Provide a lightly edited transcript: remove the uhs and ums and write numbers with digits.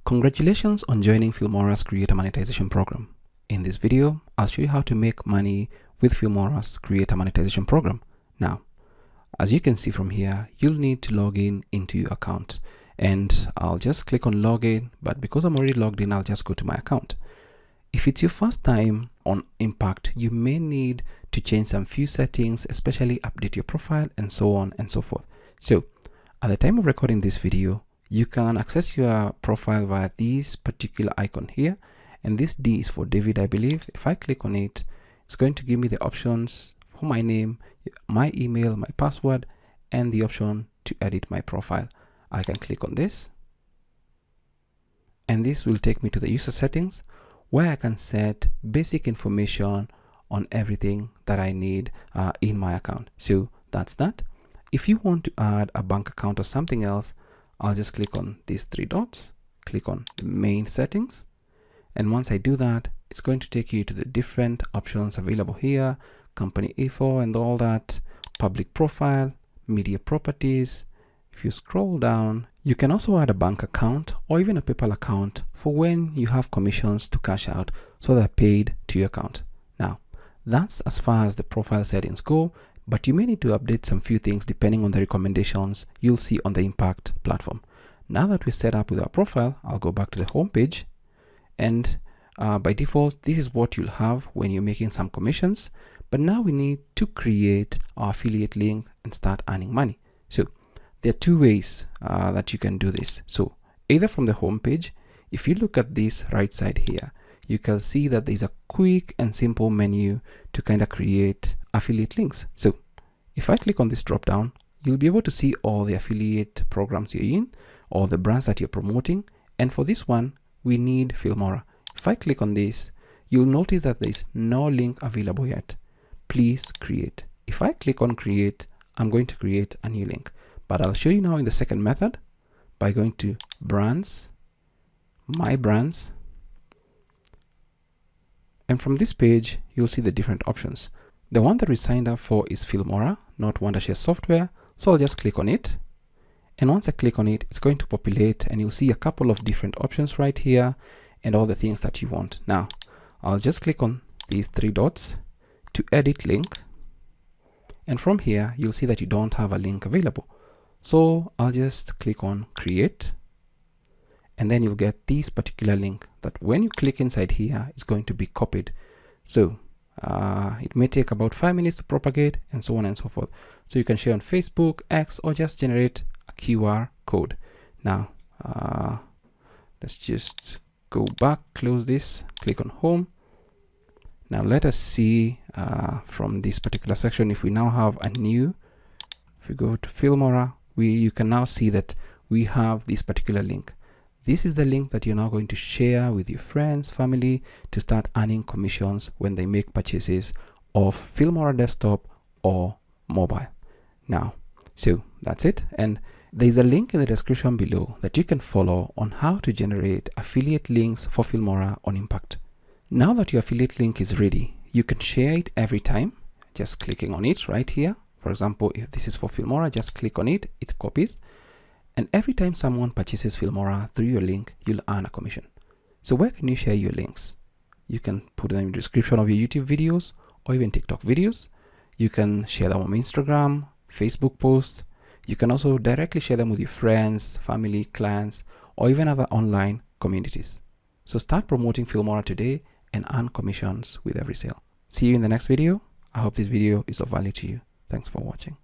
Congratulations on joining Filmora's Creator Monetization program. In this video, I'll show you how to make money with Filmora's Creator Monetization program. Now, as you can see from here, you'll need to log in into your account. And I'll just click on login, but because I'm already logged in, I'll just go to my account. If it's your first time on Impact, you may need to change some few settings, especially update your profile and so on and so forth. So at the time of recording this video, you can access your profile via this particular icon here. And this D is for David, I believe. If I click on it, it's going to give me the options for my name, my email, my password, and the option to edit my profile. I can click on this. And this will take me to the user settings where I can set basic information on everything that I need in my account. So that's that. If you want to add a bank account or something else, I'll just click on these three dots, click on the main settings. And once I do that, it's going to take you to the different options available here, company info and all that, public profile, media properties. If you scroll down, you can also add a bank account or even a PayPal account for when you have commissions to cash out, so they're paid to your account. Now, that's as far as the profile settings go, but you may need to update some few things depending on the recommendations you'll see on the Impact platform. Now that we're set up with our profile, I'll go back to the home page, and by default, this is what you'll have when you're making some commissions. But now we need to create our affiliate link and start earning money. So there are two ways that you can do this. So either from the home page, if you look at this right side here, you can see that there's a quick and simple menu to kind of create affiliate links. So if I click on this drop down, you'll be able to see all the affiliate programs you're in, or the brands that you're promoting. And for this one, we need Filmora. If I click on this, you'll notice that there's no link available yet. Please create. If I click on create, I'm going to create a new link. But I'll show you now in the second method by going to brands, my brands. And from this page, you'll see the different options. The one that we signed up for is Filmora, not Wondershare Software. So I'll just click on it. And once I click on it, it's going to populate and you'll see a couple of different options right here and all the things that you want. Now, I'll just click on these three dots to edit link. And from here, you'll see that you don't have a link available. So I'll just click on create. And then you'll get this particular link that when you click inside here, it's going to be copied. So it may take about 5 minutes to propagate and so on and so forth. So you can share on Facebook, X, or just generate a QR code. Now, let's just go back, close this, click on home. Now let us see from this particular section, if we now have a new, if we go to Filmora, you can now see that we have this particular link. This is the link that you're now going to share with your friends, family, to start earning commissions when they make purchases of Filmora desktop or mobile. Now, so that's it. And there's a link in the description below that you can follow on how to generate affiliate links for Filmora on Impact. Now that your affiliate link is ready, you can share it every time, just clicking on it right here. For example, if this is for Filmora, just click on it, it copies. And every time someone purchases Filmora through your link, you'll earn a commission. So where can you share your links? You can put them in the description of your YouTube videos or even TikTok videos. You can share them on Instagram, Facebook posts. You can also directly share them with your friends, family, clients, or even other online communities. So start promoting Filmora today and earn commissions with every sale. See you in the next video. I hope this video is of value to you. Thanks for watching.